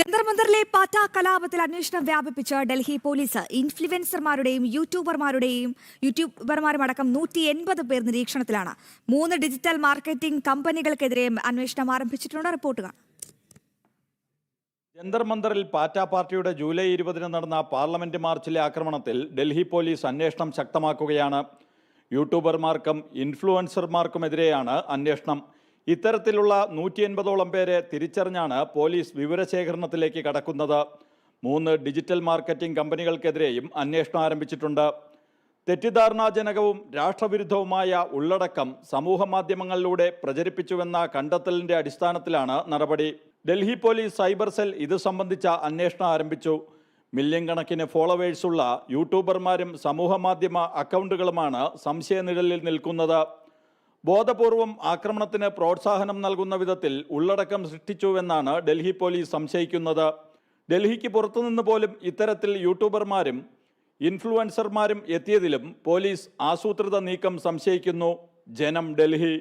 ജന്തർ മന്ദറിലെ പാറ്റ കലാപത്തിൽ അന്വേഷണം വ്യാപിപ്പിച്ച ഡൽഹി പോലീസ് ഇൻഫ്ലുവൻസർമാരുടെയും യൂട്യൂബർമാരും അടക്കം 180 പേർ നിരീക്ഷണത്തിലാണ്. 3 ഡിജിറ്റൽ മാർക്കറ്റിംഗ് കമ്പനികൾക്കെതിരെ അന്വേഷണം ആരംഭിച്ചിട്ടുണ്ട്. റിപ്പോർട്ട് കാണാം. ജന്തർ മന്ദറിൽ പാറ്റ പാർട്ടിയുടെ ജൂലൈ 20 നടന്ന പാർലമെന്റ് മാർച്ചിലെ ആക്രമണത്തിൽ ഡൽഹി പോലീസ് അന്വേഷണം ശക്തമാക്കുകയാണ്. യൂട്യൂബർമാർക്കും ഇൻഫ്ലുവൻസർമാർക്കുമെതിരെയാണ് അന്വേഷണം. ഇത്തരത്തിലുള്ള 180ഓളം പേരെ തിരിച്ചറിഞ്ഞാണ് പോലീസ് വിവരശേഖരണത്തിലേക്ക് കടക്കുന്നത്. 3 ഡിജിറ്റൽ മാർക്കറ്റിംഗ് കമ്പനികൾക്കെതിരെയും അന്വേഷണം ആരംഭിച്ചിട്ടുണ്ട്. തെറ്റിദ്ധാരണാജനകവും രാഷ്ട്രവിരുദ്ധവുമായ ഉള്ളടക്കം സമൂഹ മാധ്യമങ്ങളിലൂടെ പ്രചരിപ്പിച്ചുവെന്ന കണ്ടെത്തലിന്റെ അടിസ്ഥാനത്തിലാണ് നടപടി. ഡൽഹി പോലീസ് സൈബർ സെൽ ഇത് സംബന്ധിച്ച അന്വേഷണം ആരംഭിച്ചു. മില്യൺ കണക്കിന് ഫോളോവേഴ്സുള്ള യൂട്യൂബർമാരും സമൂഹ മാധ്യമ അക്കൗണ്ടുകളുമാണ് സംശയനിഴലിൽ നിൽക്കുന്നത്. ബോധപൂർവം ആക്രമണത്തിന് പ്രോത്സാഹനം നൽകുന്ന വിധത്തിൽ ഉള്ളടക്കം സൃഷ്ടിച്ചുവെന്നാണ് ഡൽഹി പോലീസ് സംശയിക്കുന്നത്. ഡൽഹിക്ക് പുറത്തുനിന്ന് പോലും ഇത്തരത്തിൽ യൂട്യൂബർമാരും ഇൻഫ്ലുവൻസർമാരും എത്തിയതിലും പോലീസ് ആസൂത്രിത നീക്കം സംശയിക്കുന്നു. ജനം, ഡൽഹി.